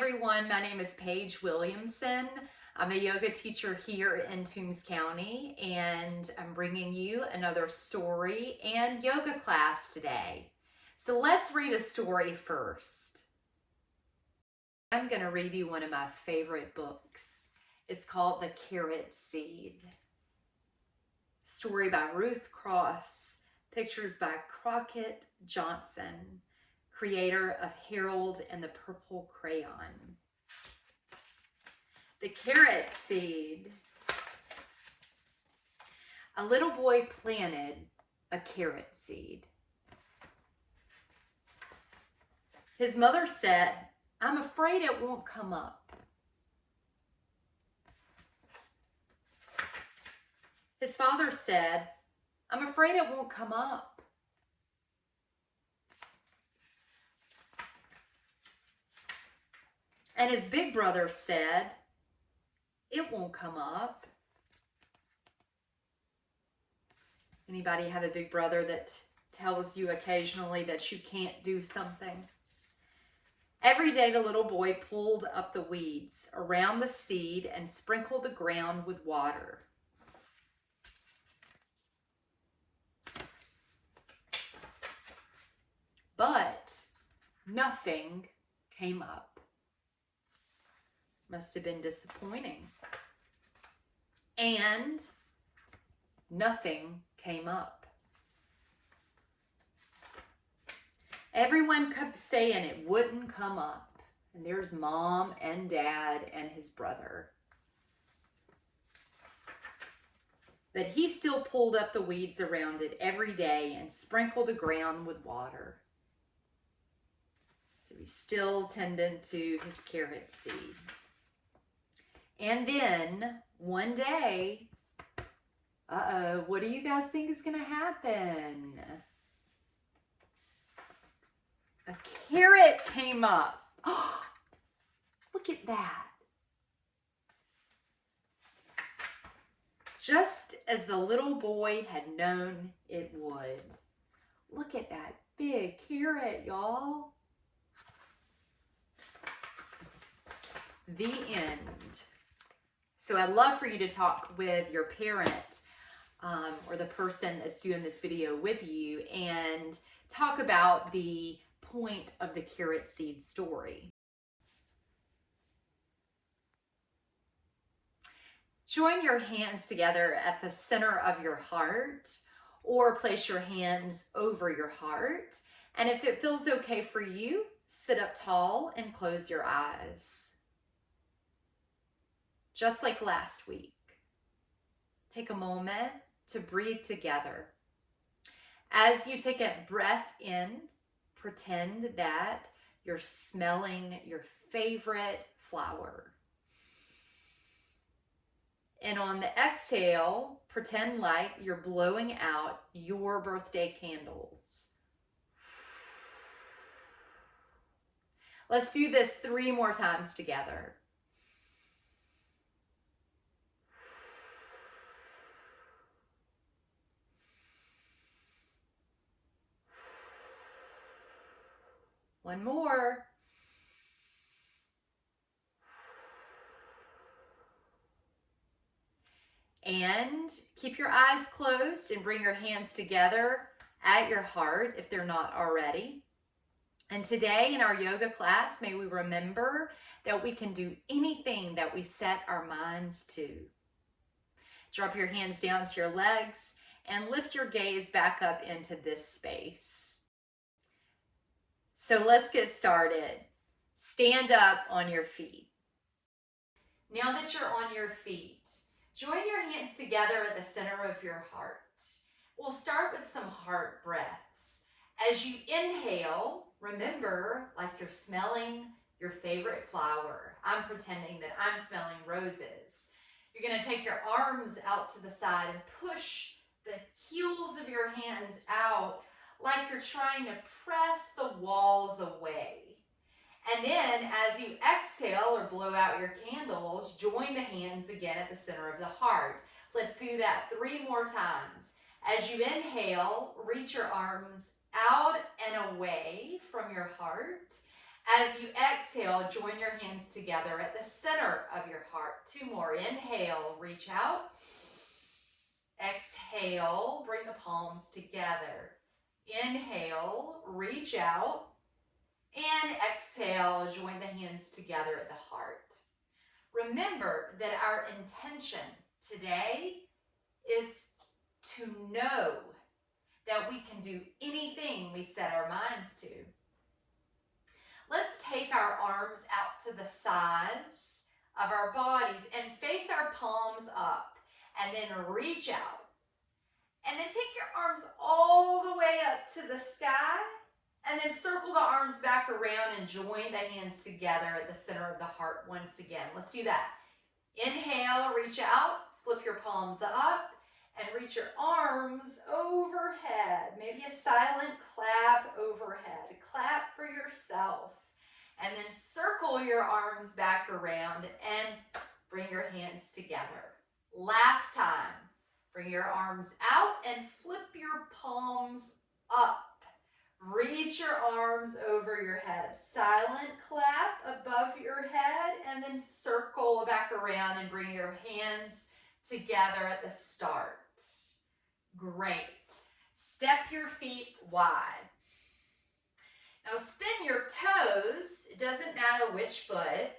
everyone, my name is Paige Williamson. I'm a yoga teacher here in Toombs County, and I'm bringing you another story and yoga class today. So let's read a story first. I'm going to read you one of my favorite books. It's called The Carrot Seed. Story by Ruth Cross, pictures by Crockett Johnson, creator of Harold and the Purple Crayon. The Carrot Seed. A little boy planted a carrot seed. His mother said, "I'm afraid it won't come up." His father said, "I'm afraid it won't come up." And his big brother said, "It won't come up." Anybody have a big brother that tells you occasionally that you can't do something? Every day the little boy pulled up the weeds around the seed and sprinkled the ground with water. But nothing came up. Must have been disappointing. And nothing came up. Everyone kept saying it wouldn't come up. And there's mom and dad and his brother. But he still pulled up the weeds around it every day and sprinkled the ground with water. So he still tended to his carrot seed. And then one day, what do you guys think is going to happen? A carrot came up. Oh, look at that. Just as the little boy had known it would. Look at that big carrot, y'all. The end. So I'd love for you to talk with your parent or the person that's doing this video with you and talk about the point of the carrot seed story. Join your hands together at the center of your heart or place your hands over your heart. And if it feels okay for you, sit up tall and close your eyes. Just like last week, take a moment to breathe together. As you take a breath in, pretend that you're smelling your favorite flower. And on the exhale, pretend like you're blowing out your birthday candles. Let's do this 3 more times together. One more. And keep your eyes closed and bring your hands together at your heart if they're not already. And today in our yoga class, may we remember that we can do anything that we set our minds to. Drop your hands down to your legs and lift your gaze back up into this space. So let's get started. Stand up on your feet. Now that you're on your feet, join your hands together at the center of your heart. We'll start with some heart breaths. As you inhale, remember like you're smelling your favorite flower. I'm pretending that I'm smelling roses. You're going to take your arms out to the side and push the heels of your hands out like you're trying to press the walls away. And then as you exhale or blow out your candles, join the hands again at the center of the heart. Let's do that 3 more times. As you inhale, reach your arms out and away from your heart. As you exhale, join your hands together at the center of your heart. 2 more. Inhale, reach out. Exhale, bring the palms together. Inhale, reach out. And exhale, join the hands together at the heart. Remember that our intention today is to know that we can do anything we set our minds to. Let's take our arms out to the sides of our bodies and face our palms up, and then reach out. And then take your arms all the way up to the sky, and then circle the arms back around and join the hands together at the center of the heart once again. Let's do that. Inhale, reach out, flip your palms up, and reach your arms overhead. Maybe a silent clap overhead. Clap for yourself. And then circle your arms back around and bring your hands together. Last time. Bring your arms out and flip your palms up. Reach your arms over your head. Silent clap above your head, and then circle back around and bring your hands together at the start. Great. Step your feet wide. Now spin your toes, it doesn't matter which foot,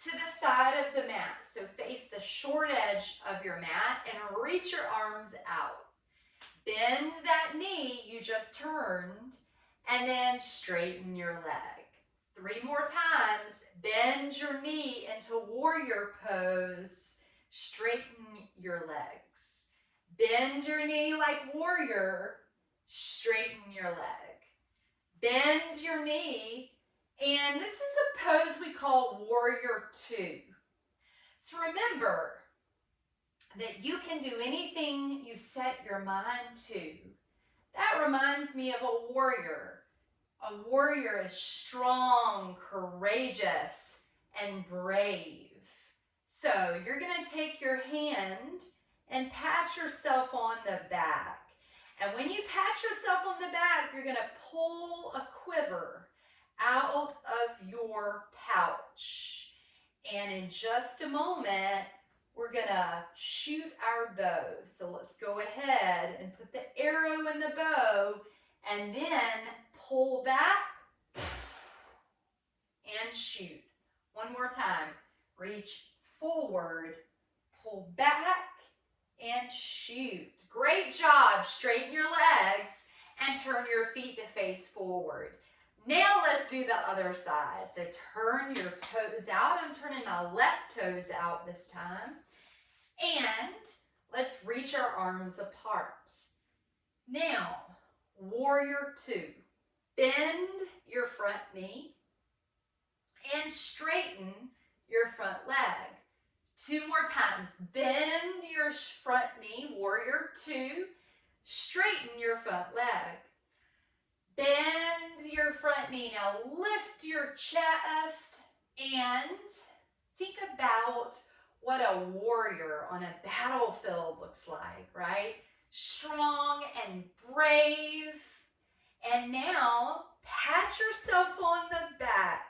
to the side of the mat. So face the short edge of your mat and reach your arms out. Bend that knee you just turned, and then straighten your leg. 3 more times. Bend your knee into warrior pose. Straighten your legs. Bend your knee like warrior. Straighten your leg. Bend your knee. And this is a pose we call warrior 2. So remember that you can do anything you set your mind to. That reminds me of a warrior. A warrior is strong, courageous, and brave. So you're going to take your hand and pat yourself on the back. And when you pat yourself on the back, you're going to pull a quiver out of your pouch. And in just a moment, we're going to shoot our bow. So let's go ahead and put the arrow in the bow and then pull back and shoot. One more time. Reach forward, pull back, and shoot. Great job. Straighten your legs and turn your feet to face forward. Now let's do the other side. So turn your toes out. I'm turning my left toes out this time. And let's reach our arms apart. Now, warrior 2. Bend your front knee and straighten your front leg. 2 more times. Bend your front knee, warrior 2. Straighten your front leg. Bend your front knee. Now lift your chest and think about what a warrior on a battlefield looks like, right? Strong and brave. And now pat yourself on the back.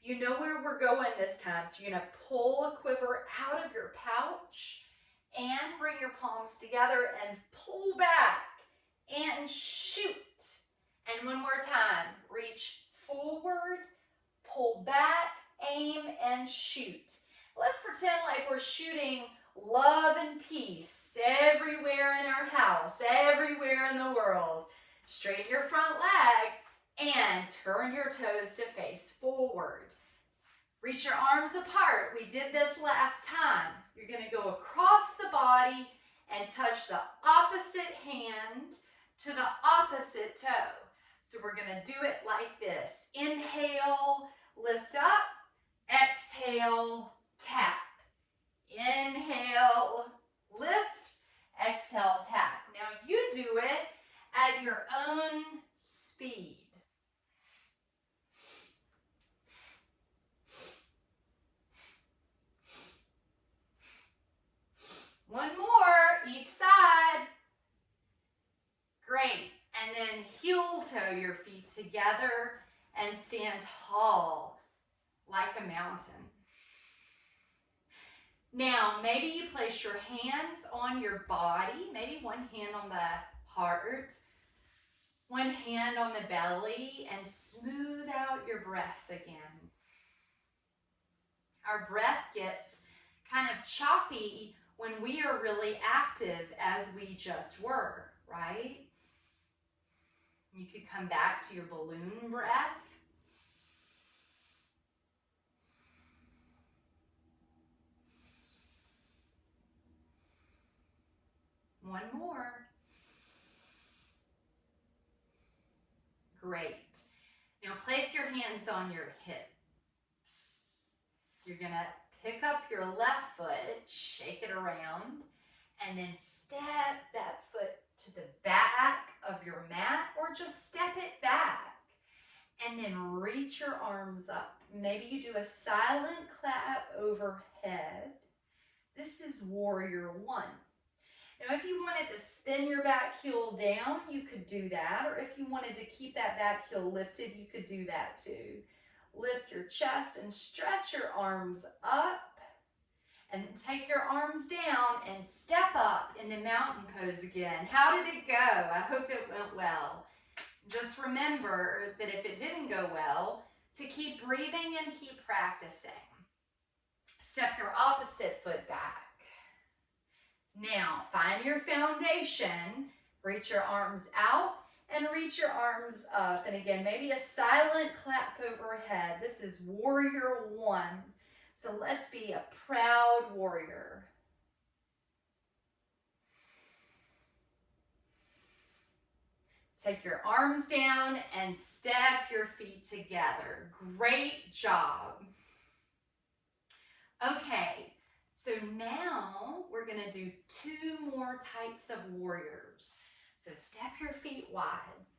You know where we're going this time. So you're going to pull a quiver out of your pouch and bring your palms together and pull back and shoot. And one more time. Reach forward, pull back, aim, and shoot. Let's pretend like we're shooting love and peace everywhere in our house, everywhere in the world. Straighten your front leg and turn your toes to face forward. Reach your arms apart. We did this last time. You're going to go across the body and touch the opposite hand to the opposite toe. So we're going to do it like this. Inhale, lift up. Exhale, tap. Inhale, lift. Exhale, tap. Now you do it at your own speed. One more, each side. Great. And then heel toe your feet together and stand tall like a mountain. Now, maybe you place your hands on your body, maybe one hand on the heart, one hand on the belly, and smooth out your breath again. Our breath gets kind of choppy when we are really active as we just were, right? You could come back to your balloon breath. One more. Great. Now place your hands on your hips. You're going to pick up your left foot, shake it around, and then step that foot to the back of your mat, or just step it back. And then reach your arms up. Maybe you do a silent clap overhead. This is warrior one. Now, if you wanted to spin your back heel down, you could do that. Or if you wanted to keep that back heel lifted, you could do that too. Lift your chest and stretch your arms up. And then take your arms down and step up into mountain pose again. How did it go? I hope it went well. Just remember that if it didn't go well, to keep breathing and keep practicing. Step your opposite foot back. Now, find your foundation. Reach your arms out and reach your arms up. And again, maybe a silent clap overhead. This is warrior one. So let's be a proud warrior. Take your arms down and step your feet together. Great job. Okay, so now we're going to do 2 more types of warriors. So step your feet wide.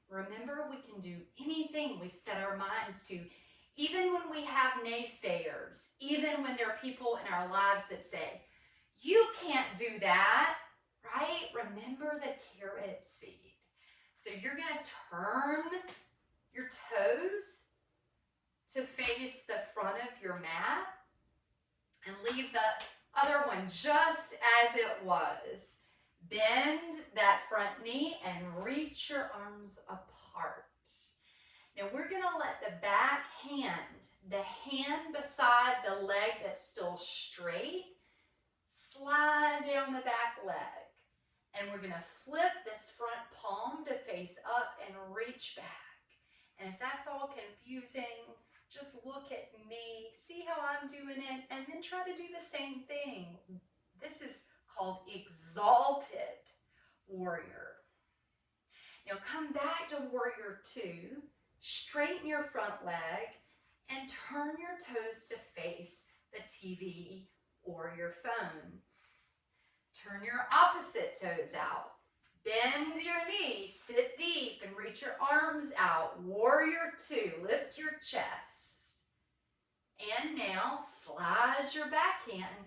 Remember, we can do anything we set our minds to, even when we have naysayers, even when there are people in our lives that say, you can't do that, right? Remember the carrot seed. So you're going to turn your toes to face the front of your mat and leave the other one just as it was. Bend that front knee and reach your arms apart. Now we're going to let the back hand, the hand beside the leg that's still straight, slide down the back leg. And we're going to flip this front palm to face up and reach back. And if that's all confusing, just look at me, see how I'm doing it, and then try to do the same thing. This is called exalted warrior. Now come back to warrior two, straighten your front leg, and turn your toes to face the TV or your phone. Turn your opposite toes out. Bend your knee, sit deep, and reach your arms out. Warrior two, lift your chest. And now slide your backhand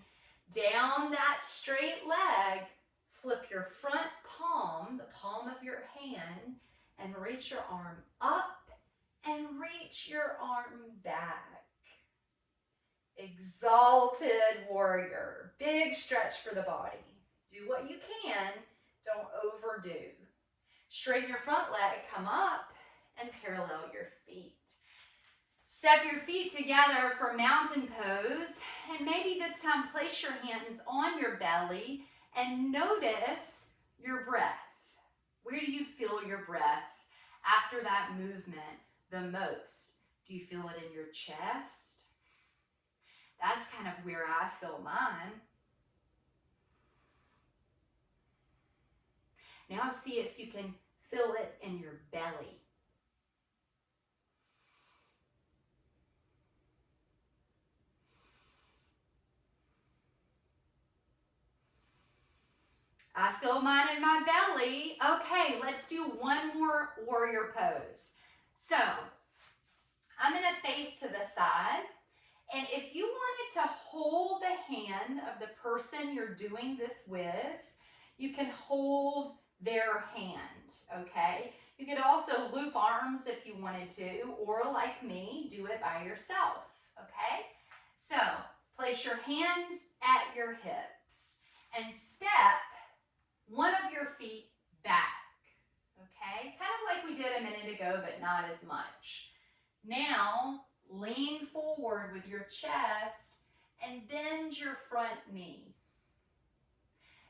down that straight leg. Flip your front palm, the palm of your hand, and reach your arm up and reach your arm back. Exalted warrior. Big stretch for the body. Do what you can, don't overdo. Straighten your front leg, come up, and parallel your feet. Step your feet together for mountain pose, and maybe this time place your hands on your belly and notice your breath. Where do you feel your breath after that movement the most? Do you feel it in your chest? That's kind of where I feel mine. Now see if you can feel it in your belly. I feel mine in my belly. Okay, let's do one more warrior pose. So, I'm going to face to the side. And if you wanted to hold the hand of the person you're doing this with, you can hold their hand, okay? You could also loop arms if you wanted to, or like me, do it by yourself, okay? So place your hands at your hips and step one of your feet back, okay? Kind of like we did a minute ago, but not as much. Now, lean forward with your chest and bend your front knee.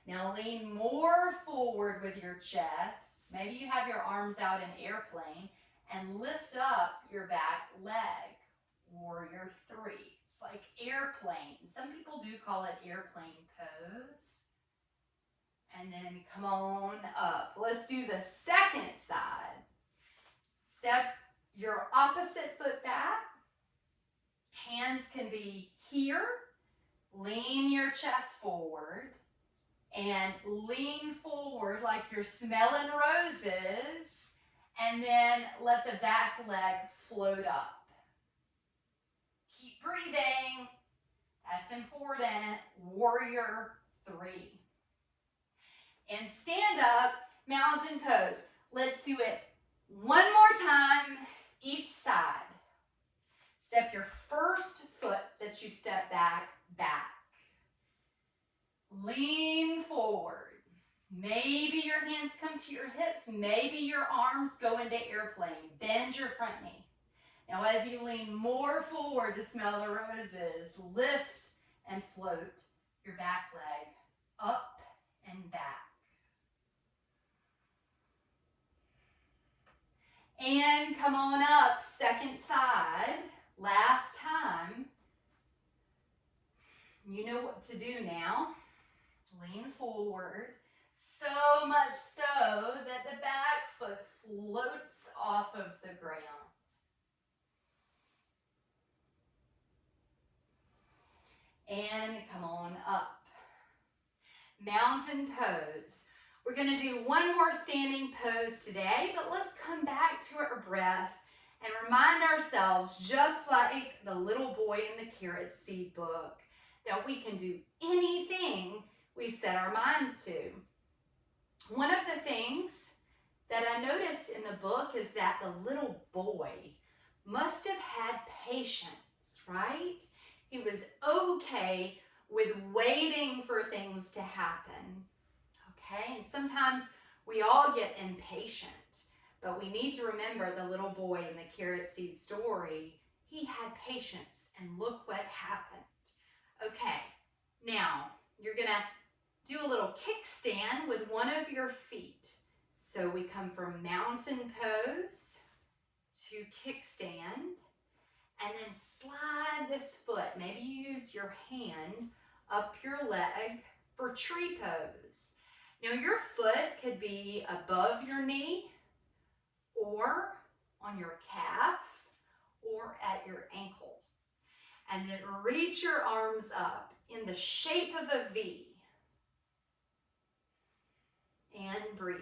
Now lean more forward with your chest. Maybe you have your arms out in airplane and lift up your back leg. Warrior 3. It's like airplane. Some people do call it airplane pose. And then come on up. Let's do the second side. Step your opposite foot back. Hands can be here. Lean your chest forward. And lean forward like you're smelling roses. And then let the back leg float up. Keep breathing. That's important. Warrior 3. And stand up, mountain pose. Let's do it one more time, each side. Step your first foot that you step back. Lean forward. Maybe your hands come to your hips. Maybe your arms go into airplane. Bend your front knee. Now as you lean more forward to smell the roses, lift and float your back leg up and back. And come on up, second side, last time. You know what to do now. Lean forward, so much so that the back foot floats off of the ground. And come on up. Mountain pose. We're going to do one more standing pose today, but let's come back to our breath and remind ourselves, just like the little boy in the carrot seed book, that we can do anything we set our minds to. One of the things that I noticed in the book is that the little boy must have had patience, right? He was okay with waiting for things to happen. Okay, and sometimes we all get impatient, but we need to remember the little boy in the carrot seed story. He had patience, and look what happened. Okay, now you're gonna do a little kickstand with one of your feet. So we come from mountain pose to kickstand, and then slide this foot. Maybe you use your hand up your leg for tree pose. Now your foot could be above your knee or on your calf or at your ankle. And then reach your arms up in the shape of a V. And breathe.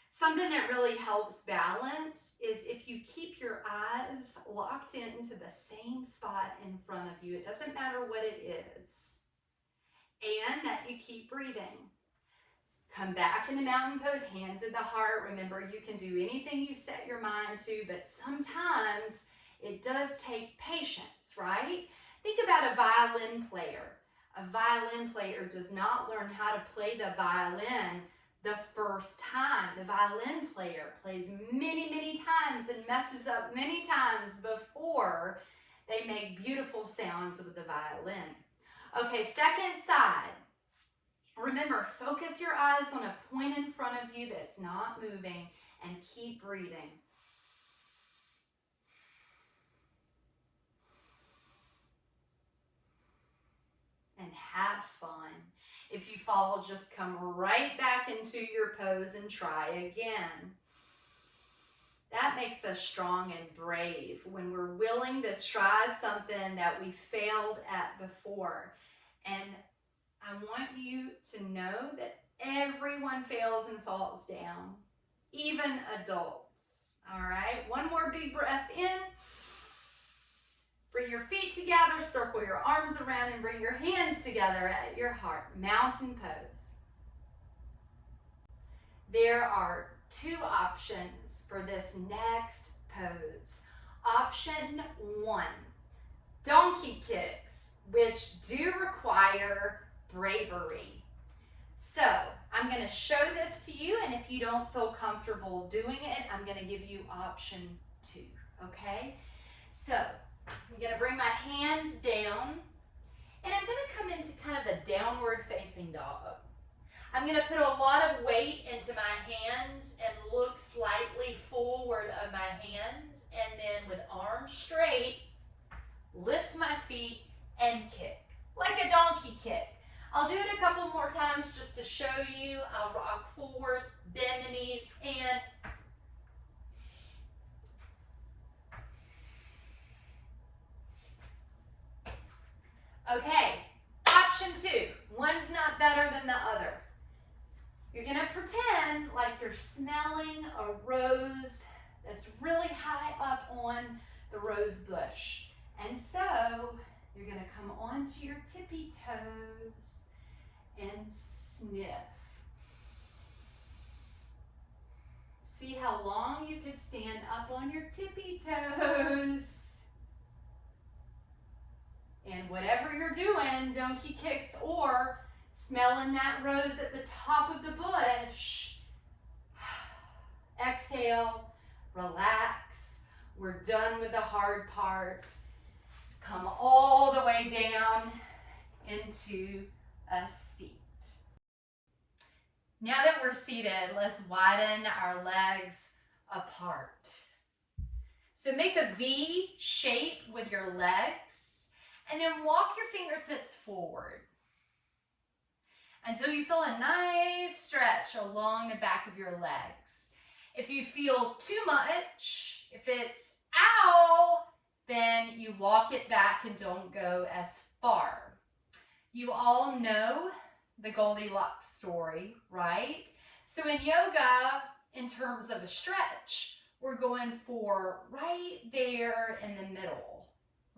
Something that really helps balance is if you keep your eyes locked into the same spot in front of you. It doesn't matter what it is. And that you keep breathing. Come back into mountain pose, hands at the heart. Remember, you can do anything you set your mind to, but sometimes it does take patience, right? Think about a violin player. A violin player does not learn how to play the violin the first time. The violin player plays many, many times and messes up many times before they make beautiful sounds with the violin. Okay, second side. Remember, focus your eyes on a point in front of you that's not moving and keep breathing. And have fun. If you fall, just come right back into your pose and try again. That makes us strong and brave when we're willing to try something that we failed at before. And I want you to know that everyone fails and falls down, even adults. All right, one more big breath in. Bring your feet together, circle your arms around, and bring your hands together at your heart. Mountain pose. There are two options for this next pose. Option 1, donkey kicks, which do require bravery. So I'm going to show this to you, and if you don't feel comfortable doing it, I'm going to give you option 2, okay? So I'm going to bring my hands down, and I'm going to come into kind of a downward facing dog. I'm going to put a lot of weight into my hands and look slightly forward of my hands, and then with arms straight, lift my feet and kick, like a donkey kick. I'll do it a couple more times just to show you. I'll rock forward, bend the knees, and okay, option 2. One's not better than the other. You're going to pretend like you're smelling a rose that's really high up on the rose bush. And so you're going to come onto your tippy toes and sniff. See how long you could stand up on your tippy toes. And whatever you're doing, donkey kicks or smelling that rose at the top of the bush, exhale, relax. We're done with the hard part. Come all the way down into a seat. Now that we're seated, let's widen our legs apart. So make a V shape with your legs, and then walk your fingertips forward until you feel a nice stretch along the back of your legs. If you feel too much, if it's ow, then you walk it back and don't go as far. You all know the Goldilocks story, right? So in yoga, in terms of a stretch, we're going for right there in the middle,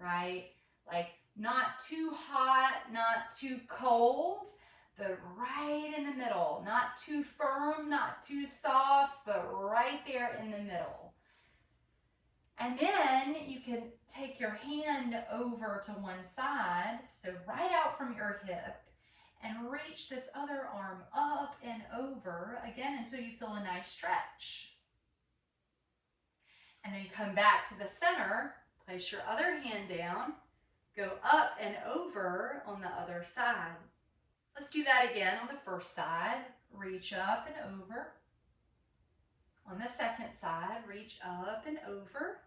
right? Like not too hot, not too cold, but right in the middle. Not too firm, not too soft, but right there in the middle. And then you can take your hand over to one side, so right out from your hip, and reach this other arm up and over, again, until you feel a nice stretch. And then come back to the center, place your other hand down, go up and over on the other side. Let's do that again on the first side. Reach up and over. On the second side, reach up and over.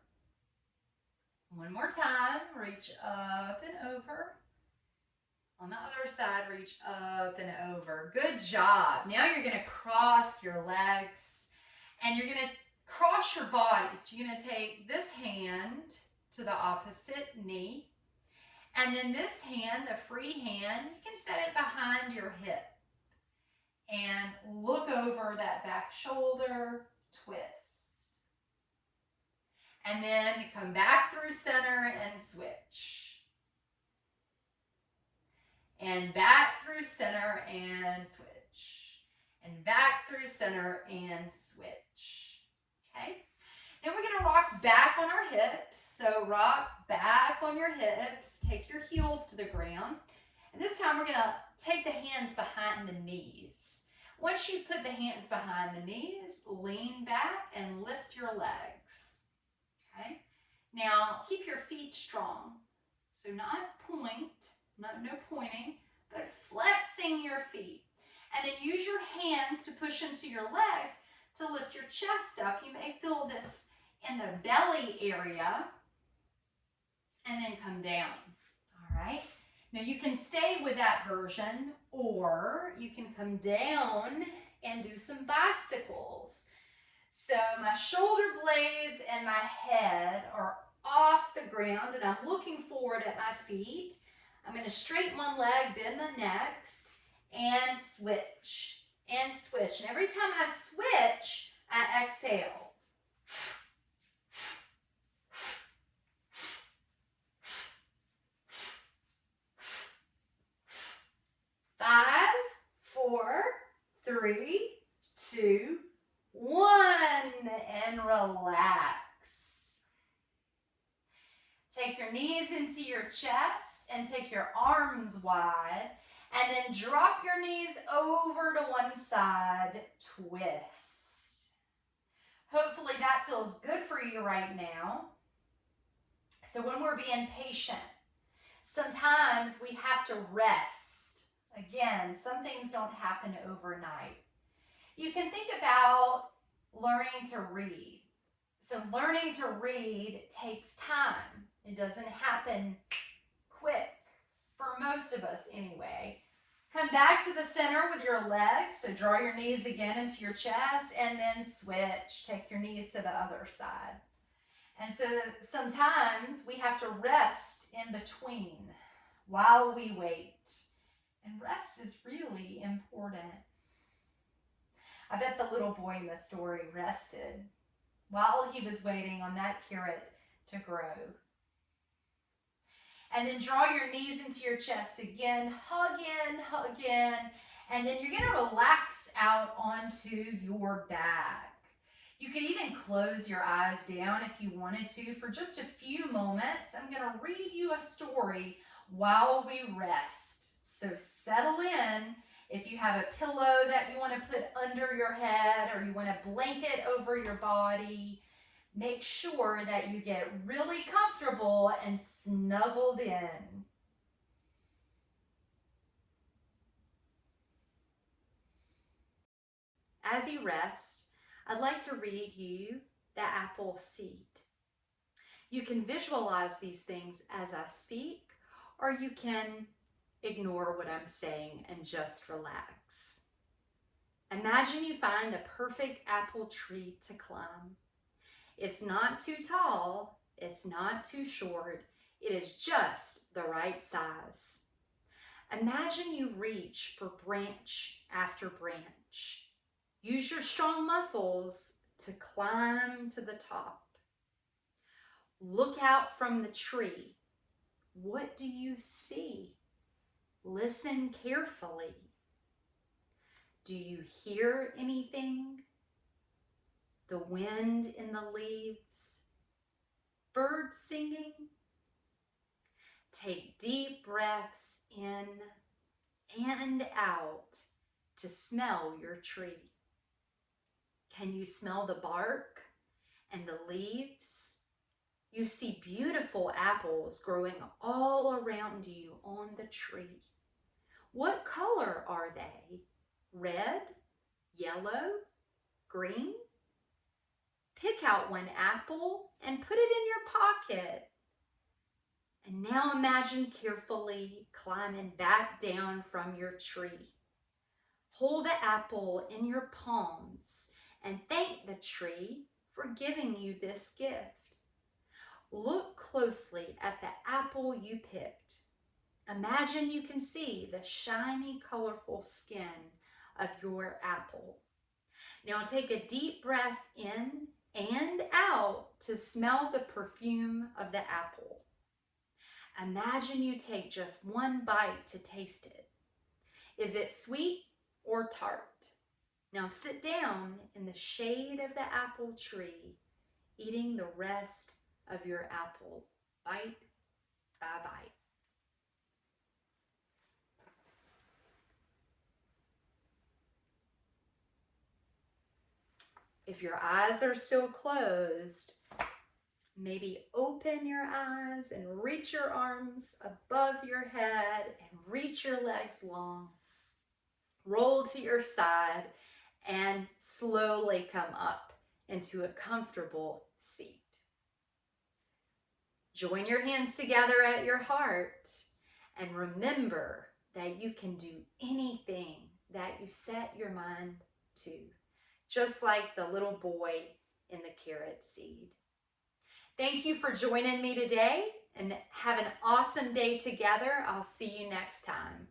One more time, reach up and over. On the other side, reach up and over. Good job. Now you're going to cross your legs and you're going to cross your body. So you're going to take this hand to the opposite knee. And then this hand, the free hand, you can set it behind your hip. And look over that back shoulder, twist. And then come back through center and switch. And back through center and switch. And back through center and switch. Okay? Now we're going to rock back on our hips. So rock back on your hips. Take your heels to the ground. And this time we're going to take the hands behind the knees. Once you've put the hands behind the knees, lean back and lift your legs. Okay? Now keep your feet strong. So not point, no pointing, but flexing your feet. And then use your hands to push into your legs to lift your chest up. You may feel this in the belly area. And then come down. All right? Now you can stay with that version, or you can come down and do some bicycles. So my shoulder blades and my head are off the ground and I'm looking forward at my feet. I'm going to straighten one leg, bend the next, and switch, and switch. And every time I switch, I exhale. Five, four, three, two, one. relax. Take your knees into your chest and take your arms wide, and then drop your knees over to one side, twist. Hopefully that feels good for you right now. So when we're being patient, sometimes we have to rest. Again, some things don't happen overnight. You can think about learning to read. So learning to read takes time. It doesn't happen quick, for most of us anyway. Come back to the center with your legs. So draw your knees again into your chest and then switch. Take your knees to the other side. And so sometimes we have to rest in between while we wait. And rest is really important. I bet the little boy in the story rested while he was waiting on that carrot to grow. And then draw your knees into your chest again, hug in, and then you're gonna relax out onto your back. You could even close your eyes down if you wanted to for just a few moments. I'm gonna read you a story while we rest. So settle in. If you have a pillow that you want to put under your head or you want a blanket over your body, make sure that you get really comfortable and snuggled in. As you rest, I'd like to read you the apple seed. You can visualize these things as I speak, or you can ignore what I'm saying and just relax. Imagine you find the perfect apple tree to climb. It's not too tall, it's not too short, it is just the right size. Imagine you reach for branch after branch. Use your strong muscles to climb to the top. Look out from the tree. What do you see? Listen carefully. Do you hear anything? The wind in the leaves? Birds singing? Take deep breaths in and out to smell your tree. Can you smell the bark and the leaves? You see beautiful apples growing all around you on the tree. What color are they? Red, yellow, green? Pick out one apple and put it in your pocket. And now imagine carefully climbing back down from your tree. Hold the apple in your palms and thank the tree for giving you this gift. Look closely at the apple you picked. Imagine you can see the shiny, colorful skin of your apple. Now take a deep breath in and out to smell the perfume of the apple. Imagine you take just one bite to taste it. Is it sweet or tart? Now sit down in the shade of the apple tree, eating the rest of your apple, bite by bite. If your eyes are still closed, maybe open your eyes and reach your arms above your head and reach your legs long. Roll to your side and slowly come up into a comfortable seat. Join your hands together at your heart and remember that you can do anything that you set your mind to, just like the little boy in the carrot seed. Thank you for joining me today and have an awesome day together. I'll see you next time.